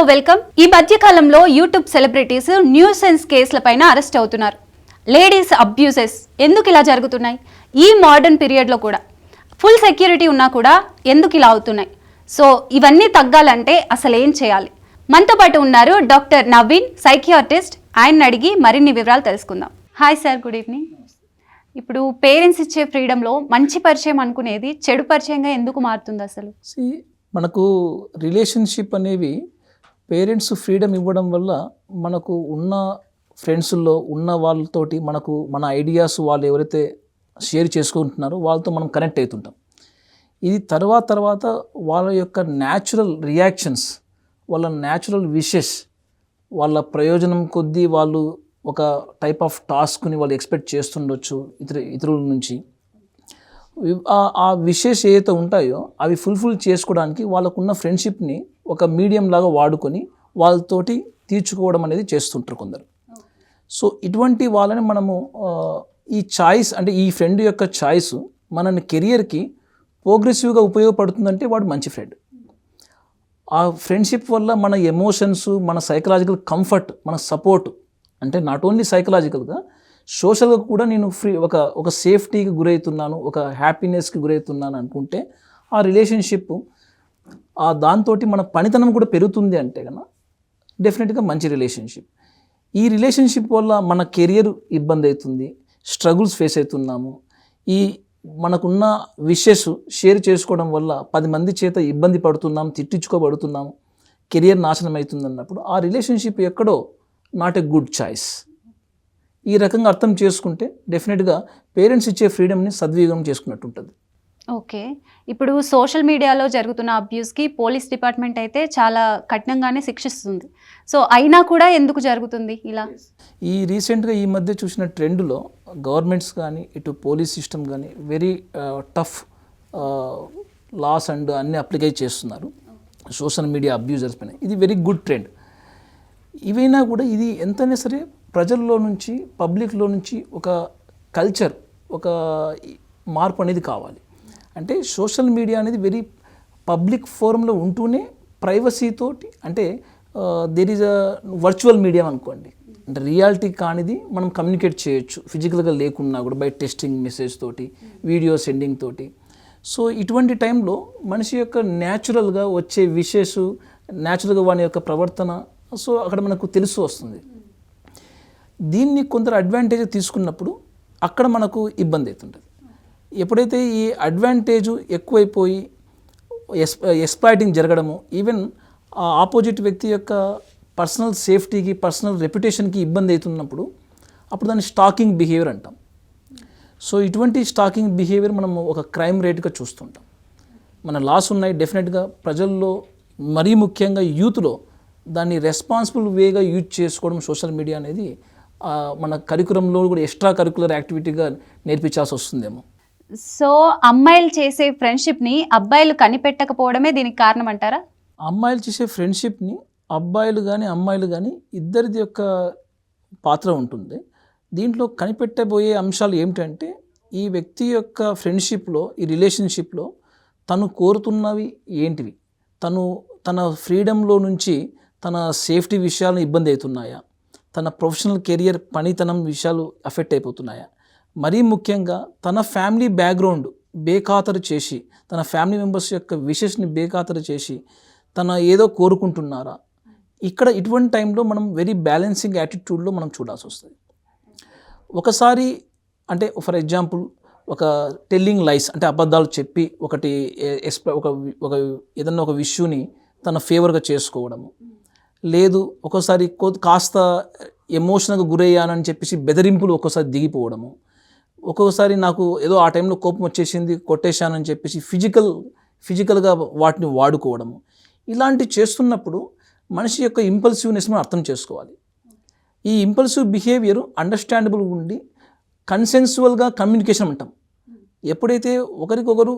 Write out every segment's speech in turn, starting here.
Welcome. ఈ మధ్య కాలంలో యూట్యూబ్ సెలబ్రిటీస్ న్యూసెన్స్ కేసులపైన అరెస్ట్ అవుతున్నారు. లేడీస్ అబ్యూసెస్ ఎందుకు ఇలా జరుగుతున్నాయి? ఈ మోడర్న్ పీరియడ్లో కూడా ఫుల్ సెక్యూరిటీ ఉన్నా కూడా ఎందుకు ఇలా అవుతున్నాయి? సో ఇవన్నీ తగ్గాలంటే అసలు ఏం చేయాలి? మనతో పాటు ఉన్నారు డాక్టర్ నవీన్, సైకియాట్రిస్ట్. ఆయన అడిగి మరిన్ని వివరాలు తెలుసుకుందాం. Hi sir, good evening. ఇప్పుడు పేరెంట్స్ ఇచ్చే ఫ్రీడంలో మంచి పరిచయం అనుకునేది చెడు పరిచయంగా ఎందుకు మారుతుంది అసలు? మనకు రిలేషన్షిప్ అనేవి పేరెంట్స్ ఫ్రీడమ్ ఇవ్వడం వల్ల మనకు ఉన్న ఫ్రెండ్స్లో ఉన్న వాళ్ళతోటి మన ఐడియాస్ వాళ్ళు ఎవరైతే షేర్ చేసుకుంటున్నారో వాళ్ళతో మనం కనెక్ట్ అవుతుంటాం. ఇది తర్వాత వాళ్ళ యొక్క న్యాచురల్ రియాక్షన్స్, వాళ్ళ న్యాచురల్ విషెస్, వాళ్ళ ప్రయోజనం కొద్దీ వాళ్ళు ఒక టైప్ ఆఫ్ టాస్క్ని వాళ్ళు ఎక్స్పెక్ట్ చేస్తుండొచ్చు ఇతరుల నుంచి. ఆ విషెస్ ఏవైతే ఉంటాయో అవి ఫుల్ఫిల్ చేసుకోవడానికి వాళ్ళకున్న ఫ్రెండ్షిప్ని ఒక మీడియం లాగా వాడుకొని వాళ్ళతోటి తీర్చుకోవడం అనేది చేస్తుంటారు కొందరు. సో ఇటువంటి వాళ్ళని మనము ఈ చాయిస్, అంటే ఈ ఫ్రెండ్ యొక్క చాయిస్ మన కెరియర్కి ప్రోగ్రెసివ్గా ఉపయోగపడుతుందంటే వాడు మంచి ఫ్రెండ్. ఆ ఫ్రెండ్షిప్ వల్ల మన ఎమోషన్స్, మన సైకలాజికల్ కంఫర్ట్, మన సపోర్ట్, అంటే నాట్ ఓన్లీ సైకలాజికల్గా సోషల్గా కూడా నేను ఒక సేఫ్టీకి గురవుతున్నాను, ఒక హ్యాపీనెస్కి గురవుతున్నాను అనుకుంటే ఆ రిలేషన్షిప్ దాంతో మన పనితనం కూడా పెరుగుతుంది. అంటే కన్నా డెఫినెట్గా మంచి రిలేషన్షిప్. ఈ రిలేషన్షిప్ వల్ల మన కెరియర్ ఇబ్బంది అవుతుంది, స్ట్రగుల్స్ ఫేస్ అవుతున్నాము, ఈ మనకున్న విషెస్ షేర్ చేసుకోవడం వల్ల 10 మంది చేత ఇబ్బంది పడుతున్నాం, తిట్టించుకోబడుతున్నాము, కెరియర్ నాశనం అవుతుంది అన్నప్పుడు ఆ రిలేషన్షిప్ ఎక్కడో నాట్ ఎ గుడ్ చాయిస్. ఈ రకంగా అర్థం చేసుకుంటే డెఫినెట్గా పేరెంట్స్ ఇచ్చే ఫ్రీడమ్ని సద్వినియోగం చేసుకున్నట్టు ఉంటుంది. ఓకే, ఇప్పుడు సోషల్ మీడియాలో జరుగుతున్న అబ్యూస్కి పోలీస్ డిపార్ట్మెంట్ అయితే చాలా కఠినంగానే శిక్షిస్తుంది. సో అయినా కూడా ఎందుకు జరుగుతుంది ఇలా? రీసెంట్గా ఈ మధ్య చూసిన ట్రెండ్లో గవర్నమెంట్స్ కానీ ఇటు పోలీస్ సిస్టమ్ కానీ వెరీ టఫ్ లాస్ అండ్ అన్నీ అప్లికై చేస్తున్నారు సోషల్ మీడియా అబ్యూజర్స్ పైన. ఇది వెరీ గుడ్ ట్రెండ్. ఇవైనా కూడా ఇది ఎంతైనా సరే ప్రజల్లో నుంచి, పబ్లిక్లో నుంచి ఒక కల్చర్, ఒక మార్పు అనేది కావాలి. అంటే సోషల్ మీడియా అనేది వెరీ పబ్లిక్ ఫోరంలో ఉంటూనే ప్రైవసీతోటి, అంటే there is a virtual media అనుకోండి, అంటే రియాలిటీ కానిది మనం కమ్యూనికేట్ చేయొచ్చు ఫిజికల్గా లేకున్నా కూడా బై టెక్స్టింగ్ మెసేజ్ తోటి, వీడియో సెండింగ్ తోటి. సో ఇటువంటి టైంలో మనిషి యొక్క న్యాచురల్గా వచ్చే విషెస్, న్యాచురల్గా వాని యొక్క ప్రవర్తన సో అక్కడ మనకు తెలుసు వస్తుంది. దీన్ని కొందరు అడ్వాంటేజ్ తీసుకున్నప్పుడు అక్కడ మనకు ఇబ్బంది అవుతుంటుంది. ఎప్పుడైతే ఈ అడ్వాంటేజ్ ఎక్కువైపోయి ఎక్స్‌ప్లాయిటింగ్ జరగడము, ఈవెన్ ఆ ఆపోజిట్ వ్యక్తి యొక్క పర్సనల్ సేఫ్టీకి, పర్సనల్ రెప్యుటేషన్కి ఇబ్బంది అవుతున్నప్పుడు అప్పుడు దాన్ని స్టాకింగ్ బిహేవియర్ అంటాం. సో ఇటువంటి స్టాకింగ్ బిహేవియర్ మనము ఒక క్రైమ్ రేట్గా చూస్తుంటాం. మన లాస్ ఉన్నాయి డెఫినెట్గా ప్రజల్లో, మరీ ముఖ్యంగా యూత్లో దాన్ని రెస్పాన్సిబుల్ వేగా యూజ్ చేసుకోవడం సోషల్ మీడియా అనేది మన కరికులంలో కూడా ఎక్స్ట్రా కరికులర్ యాక్టివిటీగా నేర్పించాల్సి వస్తుందేమో. సో అమ్మాయిలు చేసే ఫ్రెండ్షిప్ని అబ్బాయిలు కనిపెట్టకపోవడమే దీనికి కారణం అంటారా? అమ్మాయిలు చేసే ఫ్రెండ్షిప్ని అబ్బాయిలు కానీ అమ్మాయిలు కానీ ఇద్దరిది యొక్క పాత్ర ఉంటుంది. దీంట్లో కనిపెట్టబోయే అంశాలు ఏమిటంటే ఈ వ్యక్తి యొక్క ఫ్రెండ్షిప్లో, ఈ రిలేషన్షిప్లో తను కోరుతున్నవి ఏంటివి, తన ఫ్రీడంలో నుంచి తన సేఫ్టీ విషయాలను ఇబ్బంది అవుతున్నాయా, తన ప్రొఫెషనల్ కెరియర్ పనితనం విషయాలు అఫెక్ట్ అయిపోతున్నాయా, మరీ ముఖ్యంగా తన ఫ్యామిలీ బ్యాక్గ్రౌండ్ బేఖాతరు చేసి, తన ఫ్యామిలీ మెంబర్స్ యొక్క విషెస్ని బేఖాతరు చేసి తన ఏదో కోరుకుంటున్నారా. ఇక్కడ ఇటువంటి టైంలో మనం వెరీ బ్యాలెన్సింగ్ యాటిట్యూడ్లో మనం చూడాల్సి వస్తుంది. ఒకసారి అంటే ఫర్ ఎగ్జాంపుల్ ఒక టెల్లింగ్ లైస్, అంటే అబద్ధాలు చెప్పి ఒక ఏదన్నా ఒక ఇష్యూని తన ఫేవర్గా చేసుకోవడము, లేదు ఒక్కోసారి కాస్త ఎమోషనల్గా గురయ్యానని చెప్పేసి బెదిరింపులు ఒక్కోసారి దిగిపోవడము, ఒక్కొక్కసారి నాకు ఏదో ఆ టైంలో కోపం వచ్చేసింది కొట్టేశానని చెప్పేసి ఫిజికల్గా వాటిని వాడుకోవడము, ఇలాంటివి చేస్తున్నప్పుడు మనిషి యొక్క ఇంపల్సివ్నెస్ మనం అర్థం చేసుకోవాలి. ఈ ఇంపల్సివ్ బిహేవియర్ అండర్స్టాండబుల్ ఉండి కన్సెన్సువల్గా కమ్యూనికేషన్ అంటాం. ఎప్పుడైతే ఒకరికొకరు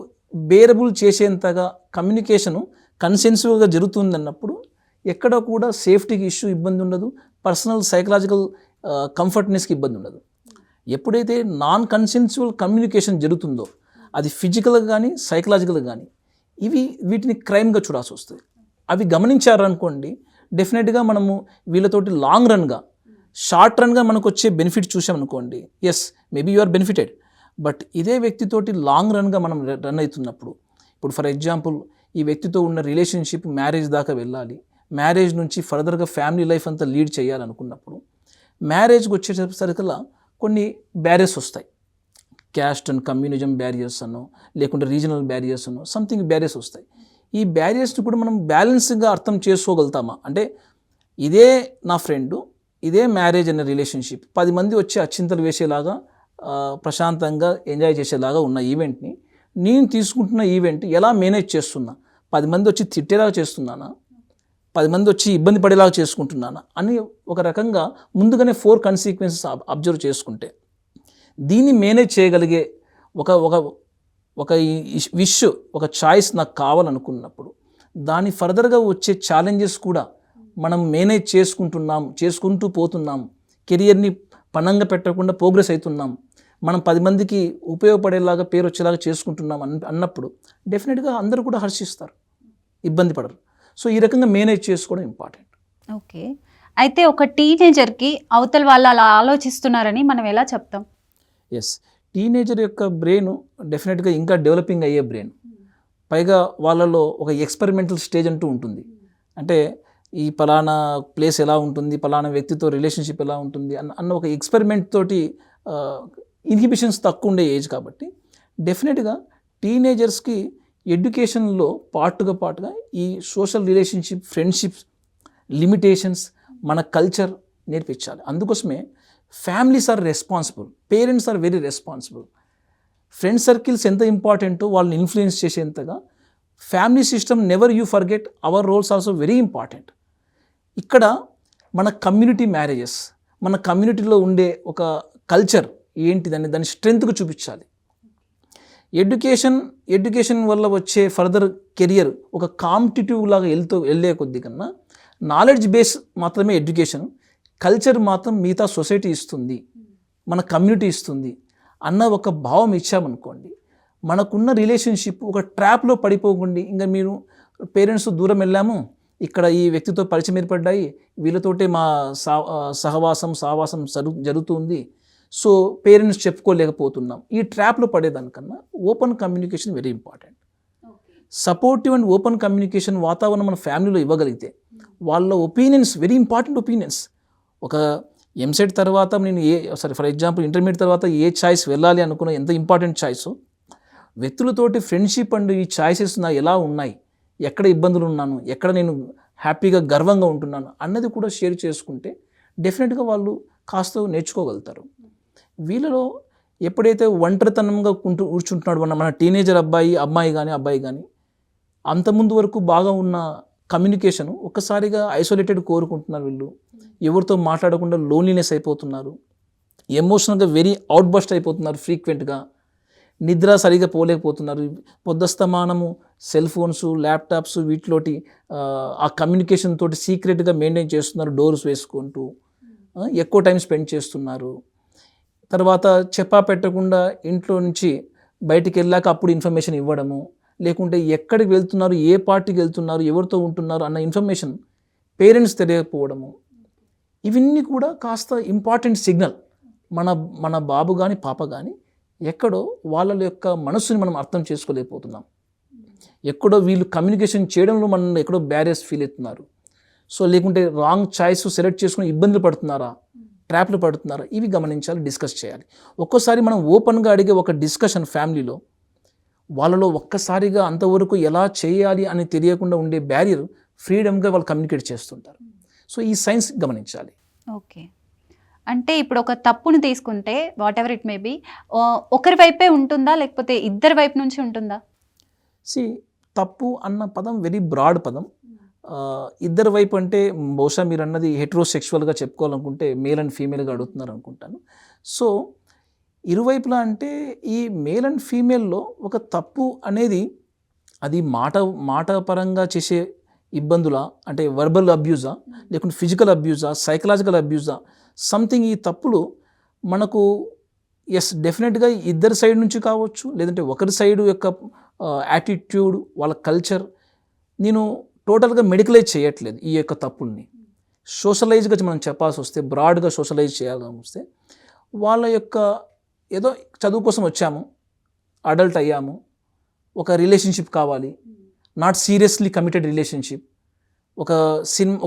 బేరబుల్ చేసేంతగా కమ్యూనికేషను కన్సెన్సువల్గా జరుగుతుందన్నప్పుడు ఎక్కడ కూడా సేఫ్టీకి ఇష్యూ ఇబ్బంది ఉండదు, పర్సనల్ సైకలాజికల్ కంఫర్ట్నెస్కి ఇబ్బంది ఉండదు. ఎప్పుడైతే నాన్ కన్సెన్సువల్ కమ్యూనికేషన్ జరుగుతుందో అది ఫిజికల్గా కానీ సైకలాజికల్గా కానీ వీటిని క్రైమ్గా చూడాల్సి వస్తుంది. అవి గమనించారనుకోండి డెఫినెట్గా మనము వీళ్ళతోటి లాంగ్ రన్గా షార్ట్ రన్గా మనకు వచ్చే బెనిఫిట్ చూసామనుకోండి, yes maybe you are benefited. But ఇదే వ్యక్తితోటి లాంగ్ రన్గా మనం రన్ అవుతున్నప్పుడు, ఇప్పుడు ఫర్ ఎగ్జాంపుల్ ఈ వ్యక్తితో ఉన్న రిలేషన్షిప్ మ్యారేజ్ దాకా వెళ్ళాలి, మ్యారేజ్ నుంచి ఫర్దర్గా ఫ్యామిలీ లైఫ్ అంతా లీడ్ చేయాలనుకున్నప్పుడు మ్యారేజ్కి వచ్చేసరికల్లా కొన్ని బ్యారియర్స్ వస్తాయి. క్యాస్ట్ అండ్ కమ్యూనిజం బ్యారియర్స్ అను, లేకుంటే రీజనల్ బ్యారియర్స్ అను, సంథింగ్ బ్యారియర్స్ వస్తాయి. ఈ బ్యారియర్స్ని కూడా మనం బ్యాలెన్స్గా అర్థం చేసుకోగలుగుతామా అంటే, ఇదే నా ఫ్రెండు, ఇదే మ్యారేజ్ అనే రిలేషన్షిప్ 10 మంది వచ్చి అచ్చింతలు వేసేలాగా ప్రశాంతంగా ఎంజాయ్ చేసేలాగా ఉన్న ఈవెంట్ని నేను తీసుకుంటున్న ఈవెంట్ ఎలా మేనేజ్ చేస్తున్నా, 10 మంది వచ్చి తిట్టేలాగా చేస్తున్నానా, 10 మంది వచ్చి ఇబ్బంది పడేలాగా చేసుకుంటున్నానా అని ఒక రకంగా ముందుగానే 4 కాన్సిక్వెన్సెస్ అబ్జర్వ్ చేసుకుంటే, దీన్ని మేనేజ్ చేయగలిగే ఒక ఒక ఒక విష్, ఒక చాయిస్ నాకు కావాలనుకున్నప్పుడు దాని ఫర్దర్గా వచ్చే ఛాలెంజెస్ కూడా మనం మేనేజ్ చేసుకుంటూ పోతున్నాం, కెరియర్ని పణంగా పెట్టకుండా ప్రోగ్రెస్ అవుతున్నాం, మనం 10 మందికి ఉపయోగపడేలాగా పేరు వచ్చేలాగా చేసుకుంటున్నాం అన్నప్పుడు డెఫినెట్గా అందరూ కూడా హర్షిస్తారు, ఇబ్బంది పడరు. సో ఈ రకంగా మేనేజ్ చేసుకోవడం ఇంపార్టెంట్. ఓకే, అయితే ఒక టీనేజర్కి అవతల వాళ్ళు అలా ఆలోచిస్తున్నారని మనం ఎలా చెప్తాం? ఎస్, టీనేజర్ యొక్క బ్రెయిన్ డెఫినెట్గా ఇంకా డెవలపింగ్ అయ్యే బ్రెయిన్, పైగా వాళ్ళలో ఒక ఎక్స్పెరిమెంటల్ స్టేజ్ అంటూ ఉంటుంది. అంటే ఈ పలానా ప్లేస్ ఎలా ఉంటుంది, పలానా వ్యక్తితో రిలేషన్షిప్ ఎలా ఉంటుంది అన్న ఒక ఎక్స్పెరిమెంట్ తోటి ఇన్హిబిషన్స్ తక్కువ ఉండే ఏజ్ కాబట్టి డెఫినెట్గా టీనేజర్స్కి ఎడ్యుకేషన్లో పాటుగా ఈ సోషల్ రిలేషన్షిప్, ఫ్రెండ్షిప్స్, లిమిటేషన్స్, మన కల్చర్ నేర్పించాలి. అందుకోసమే families are responsible, parents are very responsible. Friend circles ఎంత ఇంపార్టెంటో వాళ్ళని ఇన్ఫ్లుయెన్స్ చేసేంతగా family system, never you forget our roles also very important. ఇక్కడ మన కమ్యూనిటీ మ్యారేజెస్, మన కమ్యూనిటీలో ఉండే ఒక కల్చర్ ఏంటిదని దాని స్ట్రెంగ్త్కు చూపించాలి. ఎడ్యుకేషన్ వల్ల వచ్చే ఫర్దర్ కెరియర్ ఒక కాంపిటేటివ్ లాగా వెళ్ళే కొద్ది కన్నా నాలెడ్జ్ బేస్ మాత్రమే ఎడ్యుకేషన్, కల్చర్ మాత్రం మిగతా సొసైటీ ఇస్తుంది, మన కమ్యూనిటీ ఇస్తుంది అన్న ఒక భావం ఇచ్చామనుకోండి, మనకున్న రిలేషన్షిప్ ఒక ట్రాప్లో పడిపోకండి. ఇంకా మీరు పేరెంట్స్ దూరం వెళ్ళాము, ఇక్కడ ఈ వ్యక్తితో పరిచయం ఏర్పడ్డాయి, వీళ్ళతోటే మా సావాసం జరుగుతుంది, సో పేరెంట్స్ చెప్పుకోలేకపోతున్నాం, ఈ ట్రాప్లో పడేదానికన్నా open communication very important. Supportive and open communication వాతావరణం మన ఫ్యామిలీలో ఇవ్వగలిగితే, వాళ్ళ ఒపీనియన్స్, వెరీ ఇంపార్టెంట్ ఒపీనియన్స్. ఒక ఎంసెట్ తర్వాత నేను ఫర్ ఎగ్జాంపుల్ ఇంటర్మీడియట్ తర్వాత ఏ చాయిస్ వెళ్ళాలి అనుకున్న ఎంత ఇంపార్టెంట్ చాయిస్, వ్యక్తులతోటి ఫ్రెండ్షిప్ అండ్ ఈ చాయిసెస్ నా ఎలా ఉన్నాయి, ఎక్కడ ఇబ్బందులు ఉన్నాను, ఎక్కడ నేను హ్యాపీగా గర్వంగా ఉంటున్నాను అన్నది కూడా షేర్ చేసుకుంటే డెఫినెట్గా వాళ్ళు కాస్త నేర్చుకోగలుగుతారు. వీళ్ళలో ఎప్పుడైతే ఒంటరితనంగా కూర్చుంటున్నాడు మన టీనేజర్ అమ్మాయి కానీ అంతకుముందు వరకు బాగా ఉన్న కమ్యూనికేషన్ ఒక్కసారిగా ఐసోలేటెడ్ కోరుకుంటున్నారు. వీళ్ళు ఎవరితో మాట్లాడకుండా లోన్లీనెస్ అయిపోతున్నారు, ఎమోషనల్గా వెరీ అవుట్బస్ట్ అయిపోతున్నారు, ఫ్రీక్వెంట్గా నిద్ర సరిగా పోలేకపోతున్నారు. పొద్దుస్తమానము సెల్ ఫోన్స్, ల్యాప్టాప్స్ వీటిలోటి ఆ కమ్యూనికేషన్ తోటి సీక్రెట్గా మెయింటైన్ చేస్తున్నారు, డోర్స్ వేసుకుంటూ ఎక్కువ టైం స్పెండ్ చేస్తున్నారు. తర్వాత చెప్పా పెట్టకుండా ఇంట్లో నుంచి బయటికి వెళ్ళాక అప్పుడు ఇన్ఫర్మేషన్ ఇవ్వడము, లేకుంటే ఎక్కడికి వెళ్తున్నారు, ఏ పార్టీకి వెళ్తున్నారు, ఎవరితో ఉంటున్నారు అన్న ఇన్ఫర్మేషన్ పేరెంట్స్ తెలియకపోవడము, ఇవన్నీ కూడా కాస్త ఇంపార్టెంట్ సిగ్నల్. మన బాబు కానీ పాప కానీ ఎక్కడో వాళ్ళ యొక్క మనస్సుని మనం అర్థం చేసుకోలేకపోతున్నాం, ఎక్కడో వీళ్ళు కమ్యూనికేషన్ చేయడంలో మనం ఎక్కడో బ్యారియర్స్ ఫీల్ అవుతున్నారు. సో లేకుంటే రాంగ్ చాయిస్ సెలెక్ట్ చేసుకుని ఇబ్బందులు పడుతున్నారా, ట్రాప్లు పడుతున్నారా, ఇవి గమనించాలి, డిస్కస్ చేయాలి. ఒక్కోసారి మనం ఓపెన్గా అడిగే ఒక డిస్కషన్ ఫ్యామిలీలో వాళ్ళలో ఒక్కసారిగా అంతవరకు ఎలా చేయాలి అని తెలియకుండా ఉండే బ్యారియర్ ఫ్రీడమ్గా వాళ్ళు కమ్యూనికేట్ చేస్తుంటారు. సో ఈ సైన్స్ గమనించాలి. ఓకే, అంటే ఇప్పుడు ఒక తప్పుని తీసుకుంటే what ever it may be, ఒకరి వైపే ఉంటుందా లేకపోతే ఇద్దరి వైపు నుంచి ఉంటుందా? తప్పు అన్న పదం వెరీ బ్రాడ్ పదం. ఇద్దరి వైపు అంటే బహుశా మీరు అన్నది హెట్రోసెక్షువల్గా చెప్పుకోవాలనుకుంటే మేల్ అండ్ ఫీమేల్గా అడుగుతున్నారు అనుకుంటాను. సో ఇరువైపులా అంటే ఈ మేల్ అండ్ ఫీమేల్లో ఒక తప్పు అనేది అది మాట పరంగా చేసే ఇబ్బందులా, అంటే వర్బల్ అబ్యూజా, లేకుంటే ఫిజికల్ అబ్యూజా, సైకలాజికల్ అబ్యూజా, సంథింగ్. ఈ తప్పులు మనకు డెఫినెట్గా ఇద్దరి సైడ్ నుంచి కావచ్చు, లేదంటే ఒకరి సైడు యొక్క యాటిట్యూడ్, వాళ్ళ కల్చర్. నేను టోటల్గా మెడికలైజ్ చేయట్లేదు ఈ యొక్క తప్పుల్ని. సోషలైజ్గా మనం చెప్పాల్సి వస్తే, బ్రాడ్గా సోషలైజ్ చేయాల్సి వస్తే, వాళ్ళ యొక్క ఏదో చదువు కోసం వచ్చాము, అడల్ట్ అయ్యాము, ఒక రిలేషన్షిప్ కావాలి, నాట్ సీరియస్లీ కమిటెడ్ రిలేషన్షిప్,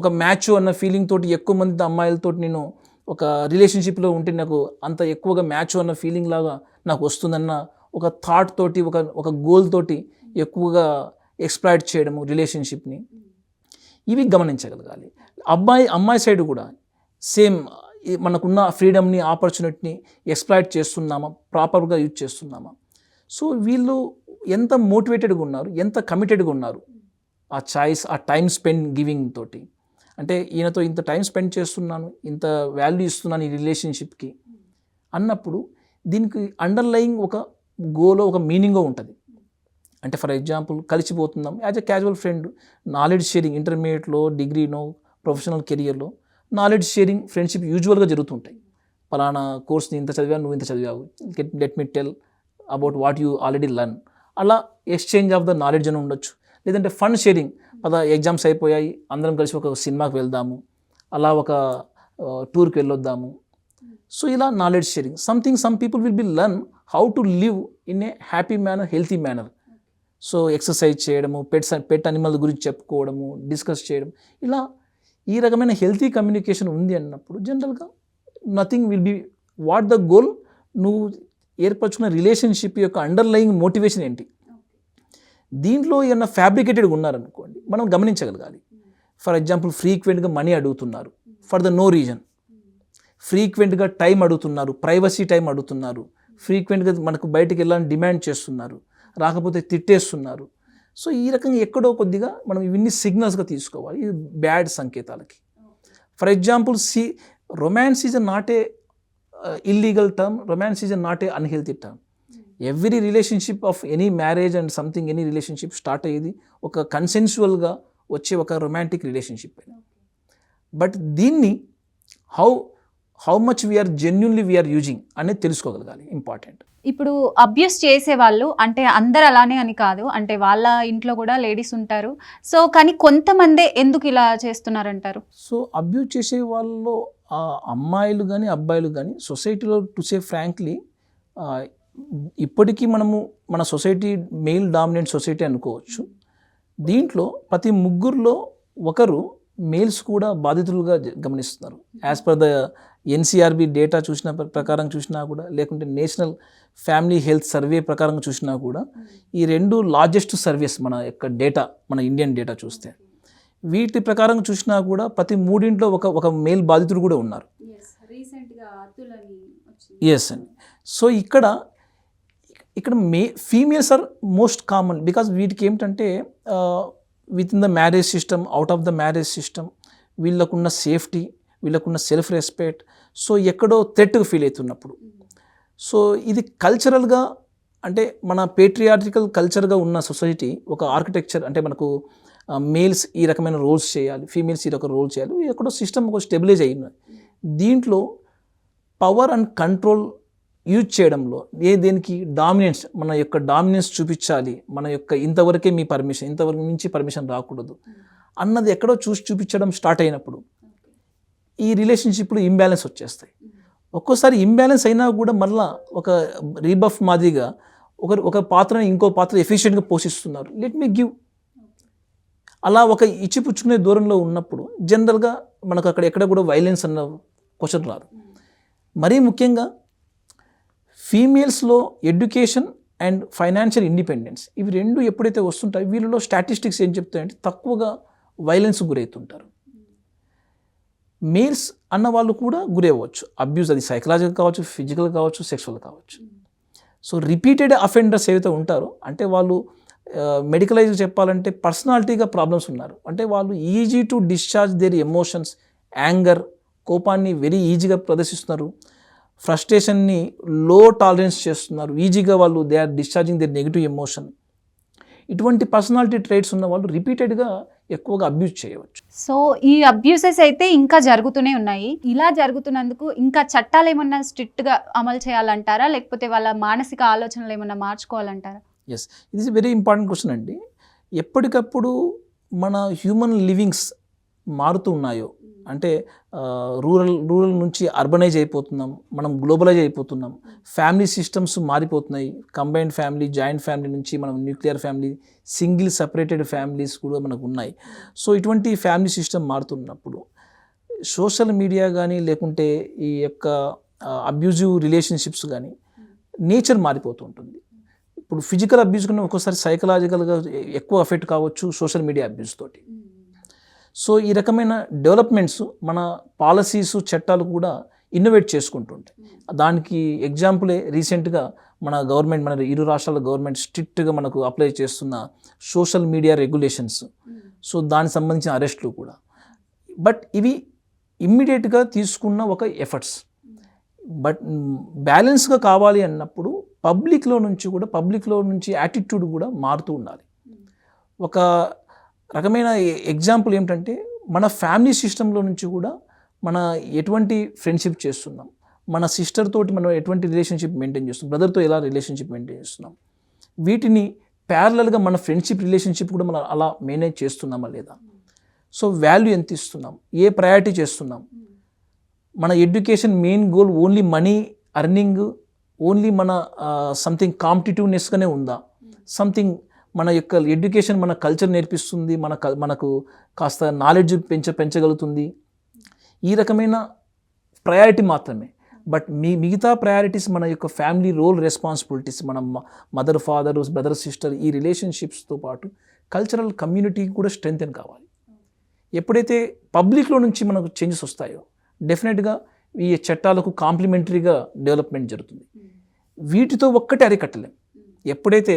ఒక మ్యాచ్ అన్న ఫీలింగ్ తోటి ఎక్కువ మంది అమ్మాయిలతో నేను ఒక రిలేషన్షిప్లో ఉంటే నాకు అంత ఎక్కువగా మ్యాచ్ అన్న ఫీలింగ్ లాగా నాకు వస్తుందన్న ఒక థాట్ తోటి, ఒక గోల్ తోటి ఎక్కువగా ఎక్స్ప్లాయిట్ చేయడము రిలేషన్షిప్ని, ఇవి గమనించగలగాలి. అమ్మాయి సైడ్ కూడా సేమ్, మనకున్న ఫ్రీడమ్ని, ఆపర్చునిటీని ఎక్స్ప్లాయిట్ చేస్తున్నామా, ప్రాపర్గా యూజ్ చేస్తున్నామా. సో వీళ్ళు ఎంత మోటివేటెడ్గా ఉన్నారు, ఎంత కమిటెడ్గా ఉన్నారు ఆ చాయిస్, ఆ టైం స్పెండ్ గివింగ్ తోటి. అంటే ఈయనతో ఇంత టైం స్పెండ్ చేస్తున్నాను, ఇంత వాల్యూ ఇస్తున్నాను ఈ రిలేషన్షిప్కి అన్నప్పుడు దీనికి అండర్లయింగ్ ఒక గోలో, ఒక మీనింగో ఉంటుంది. అంటే ఫర్ ఎగ్జాంపుల్ కలిసిపోతున్నాం as a casual friend, knowledge sharing, ఇంటర్మీడియట్లో, డిగ్రీనో, ప్రొఫెషనల్ కెరియర్లో నాలెడ్జ్ షేరింగ్, ఫ్రెండ్షిప్ యూజువల్గా జరుగుతుంటాయి. పలానా కోర్స్ని ఇంత చదివాను, నువ్వు ఇంత చదివావు, let me tell about what you already learn. అలా ఎక్స్చేంజ్ ఆఫ్ ద నాలెడ్జ్ అని ఉండొచ్చు. లేదంటే ఫండ్ షేరింగ్, ఎగ్జామ్స్ అయిపోయాయి, అందరం కలిసి ఒక సినిమాకి వెళ్దాము, అలా ఒక టూర్కి వెళ్ళొద్దాము. సో ఇలా knowledge sharing, some people will be learn how to live in a happy manner, healthy manner. So exercise చేయడము, పెట్ అనిమల్ గురించి చెప్పుకోవడము, డిస్కస్ చేయడం, ఇలా ఈ రకమైన హెల్తీ కమ్యూనికేషన్ ఉంది అన్నప్పుడు జనరల్గా nothing will be what the goal. నువ్వు ఏర్పరచుకున్న రిలేషన్షిప్ యొక్క అండర్లయింగ్ మోటివేషన్ ఏంటి. దీంట్లో ఏమన్నా ఫ్యాబ్రికేటెడ్గా ఉన్నారనుకోండి, మనం గమనించగలగాలి. ఫర్ ఎగ్జాంపుల్ ఫ్రీక్వెంట్గా మనీ అడుగుతున్నారు ఫర్ ద నో రీజన్, ఫ్రీక్వెంట్గా టైం అడుగుతున్నారు, ప్రైవసీ టైం అడుగుతున్నారు, ఫ్రీక్వెంట్గా మనకు బయటికి వెళ్ళాలని డిమాండ్ చేస్తున్నారు, రాకపోతే తిట్టేస్తున్నారు. సో ఈ రకంగా ఎక్కడో కొద్దిగా మనం ఇవన్నీ సిగ్నల్స్గా తీసుకోవాలి, ఇది బ్యాడ్ సంకేతాలకి. For example romance is not a illegal term, romance is not a unhealthy term. Every relationship of any marriage and something, any relationship start అయ్యేది ఒక కన్సెన్షువల్గా వచ్చే ఒక రొమాంటిక్ రిలేషన్షిప్. బట్ దీన్ని how much we are genuinely we are using అనేది తెలుసుకోగలగాలి, important. ఇప్పుడు abuse చేసే వాళ్ళు అంటే అందరు అలానే అని కాదు, అంటే వాళ్ళ ఇంట్లో కూడా లేడీస్ ఉంటారు. సో కానీ కొంతమందే ఎందుకు ఇలా చేస్తున్నారంటారు? సో అబ్యూస్ చేసే వాళ్ళలో అమ్మాయిలు కానీ అబ్బాయిలు కానీ సొసైటీలో టు సే ఫ్రాంక్లీ ఇప్పటికీ మన సొసైటీ మెయిల్ డామినెంట్ సొసైటీ అనుకోవచ్చు. దీంట్లో ప్రతి ముగ్గురులో ఒకరు మేల్స్ కూడా బాధితులుగా గమనిస్తున్నారు. As per the NCRB data ప్రకారం చూసినా కూడా, లేకుంటే నేషనల్ ఫ్యామిలీ హెల్త్ సర్వే ప్రకారం చూసినా కూడా, ఈ రెండు లార్జెస్ట్ సర్వేస్ మన యొక్క డేటా, మన ఇండియన్ డేటా చూస్తే వీటి ప్రకారం చూసినా కూడా ప్రతి మూడింట్లో ఒక మేల్ బాధితుడు కూడా ఉన్నారు. ఎస్ అండి. సో ఇక్కడ females are most common, because వీటికి ఏమిటంటే within the marriage system, out of the marriage system, వీళ్ళకున్న సేఫ్టీ, వీళ్ళకున్న సెల్ఫ్ రెస్పెక్ట్, సో ఎక్కడో థ్రెట్గా ఫీల్ అవుతున్నప్పుడు. సో ఇది కల్చరల్గా, అంటే మన పేట్రియార్టికల్ కల్చర్గా ఉన్న సొసైటీ ఒక ఆర్కిటెక్చర్, అంటే మనకు మేల్స్ ఈ రకమైన రోల్స్ చేయాలి, ఫీమేల్స్ ఈ రకమైన రోల్స్ చేయాలి, ఎక్కడో సిస్టమ్ ఒక స్టెబిలైజ్ అయ్యింది. దీంట్లో పవర్ అండ్ కంట్రోల్ యూజ్ చేయడంలో దేనికి డామినెన్స్, మన యొక్క డామినెన్స్ చూపించాలి, మన యొక్క ఇంతవరకే మీ పర్మిషన్, ఇంతవరకు మించి పర్మిషన్ రాకూడదు అన్నది ఎక్కడో చూపించడం స్టార్ట్ అయినప్పుడు ఈ రిలేషన్షిప్లో ఇంబ్యాలెన్స్ వచ్చేస్తాయి. ఒక్కోసారి ఇంబ్యాలెన్స్ అయినా కూడా మళ్ళీ ఒక రీబఫ్ మాదిరిగా ఒక పాత్రని ఇంకో పాత్ర ఎఫిషియెంట్గా పోషిస్తున్నారు, లెట్ మీ గివ్, అలా ఒక ఇచ్చిపుచ్చుకునే దూరంలో ఉన్నప్పుడు జనరల్గా మనకు అక్కడ ఎక్కడ కూడా వైలెన్స్ అన్న క్వశ్చన్ రాదు. మరీ ముఖ్యంగా ఫీమేల్స్లో ఎడ్యుకేషన్ అండ్ ఫైనాన్షియల్ ఇండిపెండెన్స్, ఇవి రెండు ఎప్పుడైతే వస్తుంటాయో వీళ్ళలో స్టాటిస్టిక్స్ ఏం చెప్తాయంటే తక్కువగా వైలెన్స్ గురవుతుంటారు. మేల్స్ అన్న వాళ్ళు కూడా గురవ్వచ్చు అబ్యూస్, అది సైకలాజికల్ కావచ్చు, ఫిజికల్ కావచ్చు, సెక్సువల్ కావచ్చు. సో రిపీటెడ్ అఫెండర్స్ ఏవైతే ఉంటారో, అంటే వాళ్ళు మెడికలైజ్ చెప్పాలంటే పర్సనాలిటీగా ప్రాబ్లమ్స్ ఉన్నారు, అంటే వాళ్ళు easy to discharge their emotions, anger, కోపాన్ని వెరీ ఈజీగా ప్రదర్శిస్తున్నారు, ఫ్రస్ట్రేషన్ని లో టాలరెన్స్ చేస్తున్నారు, ఈజీగా వాళ్ళు they are discharging their negative emotion. ఇటువంటి పర్సనాలిటీ ట్రైట్స్ ఉన్న వాళ్ళు రిపీటెడ్గా ఎక్కువగా అబ్యూస్ చేయవచ్చు. సో ఈ అబ్యూసెస్ అయితే ఇంకా జరుగుతూనే ఉన్నాయి. ఇలా జరుగుతున్నందుకు ఇంకా చట్టాలు ఏమన్నా స్ట్రిక్ట్గా అమలు చేయాలంటారా, లేకపోతే వాళ్ళ మానసిక ఆలోచనలు ఏమన్నా మార్చుకోవాలంటారా? ఎస్, ఇది ఇస్ వెరీ ఇంపార్టెంట్ క్వశ్చన్ అండి. ఎప్పటికప్పుడు మన హ్యూమన్ లివింగ్స్ మారుతూ ఉన్నాయో, అంటే రూరల్ నుంచి అర్బనైజ్ అయిపోతున్నాం, మనం గ్లోబలైజ్ అయిపోతున్నాం, ఫ్యామిలీ సిస్టమ్స్ మారిపోతున్నాయి, కంబైన్డ్ ఫ్యామిలీ, జాయింట్ ఫ్యామిలీ నుంచి మనం nuclear family, single separated families కూడా మనకు ఉన్నాయి. సో ఇటువంటి ఫ్యామిలీ సిస్టమ్ మారుతున్నప్పుడు సోషల్ మీడియా కానీ లేకుంటే ఈ యొక్క అబ్యూజివ్ రిలేషన్షిప్స్ కానీ నేచర్ మారిపోతూ ఉంటుంది. ఇప్పుడు ఫిజికల్ అబ్యూస్ కన్నా ఒక్కోసారి సైకలాజికల్గా ఎక్కువ ఎఫెక్ట్ కావచ్చు సోషల్ మీడియా అబ్యూస్ తోటి. సో ఈ రకమైన డెవలప్మెంట్స్ మన పాలసీస్, చట్టాలు కూడా ఇన్నోవేట్ చేసుకుంటుంటాయి. దానికి ఎగ్జాంపులే రీసెంట్గా మన గవర్నమెంట్, మన 2 రాష్ట్రాల గవర్నమెంట్ స్ట్రిక్ట్గా మనకు అప్లై చేస్తున్న సోషల్ మీడియా రెగ్యులేషన్స్. సో దానికి సంబంధించిన అరెస్టులు కూడా. బట్ ఇవి ఇమ్మీడియట్గా తీసుకున్న ఒక ఎఫర్ట్స్. బట్ బ్యాలెన్స్గా కావాలి అన్నప్పుడు పబ్లిక్లో నుంచి యాటిట్యూడ్ కూడా మారుతూ ఉండాలి. ఒక రకమైన ఎగ్జాంపుల్ ఏమిటంటే మన ఫ్యామిలీ సిస్టంలో నుంచి కూడా మన ఎటువంటి ఫ్రెండ్షిప్ చేస్తున్నాం, మన సిస్టర్ తోటి మనం ఎటువంటి రిలేషన్షిప్ మెయింటైన్ చేస్తున్నాం, బ్రదర్తో ఎలా రిలేషన్షిప్ మెయింటైన్ చేస్తున్నాం, వీటిని ప్యారలల్గా మన ఫ్రెండ్షిప్ రిలేషన్షిప్ కూడా మనం అలా మేనేజ్ చేస్తున్నామా లేదా, సో వాల్యూ ఎంత ఇస్తున్నాం, ఏ ప్రయారిటీ చేస్తున్నాం, మన education main goal only money earning, only మన సంథింగ్ కాంపిటేటివ్నెస్గానే ఉందా, సంథింగ్ మన యొక్క ఎడ్యుకేషన్ మన కల్చర్ నేర్పిస్తుంది, మనకు కాస్త నాలెడ్జ్ పెంచగలుగుతుంది, ఈ రకమైన ప్రయారిటీ మాత్రమే. బట్ మిగతా ప్రయారిటీస్ మన యొక్క ఫ్యామిలీ రోల్ రెస్పాన్సిబిలిటీస్, మన మదర్, ఫాదర్, బ్రదర్, సిస్టర్, ఈ రిలేషన్షిప్స్తో పాటు కల్చరల్ కమ్యూనిటీ కూడా స్ట్రెంగ్తెన్ కావాలి. ఎప్పుడైతే పబ్లిక్లో నుంచి మనకు చేంజెస్ వస్తాయో డెఫినెట్గా ఈ చట్టాలకు కాంప్లిమెంటరీగా డెవలప్మెంట్ జరుగుతుంది. వీటితో ఒక్కటే అరికట్టలేం. ఎప్పుడైతే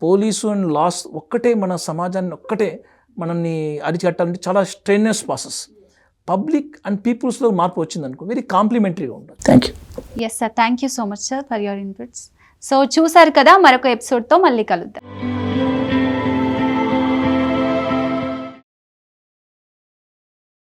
పోలీసు అండ్ లాస్ ఒక్కటే మన సమాజాన్ని ఒక్కటే మనల్ని అరికట్టాలంటే చాలా స్ట్రెయినస్ ప్రాసెస్. పబ్లిక్ అండ్ పీపుల్స్లో మార్పు వచ్చిందనుకో వెరీ కాంప్లిమెంటరీగా ఉంటుంది. Thank you. Yes sir, thank you so much sir for your inputs. So చూసారు కదా, మరొక ఎపిసోడ్తో మళ్ళీ కలుద్దాం.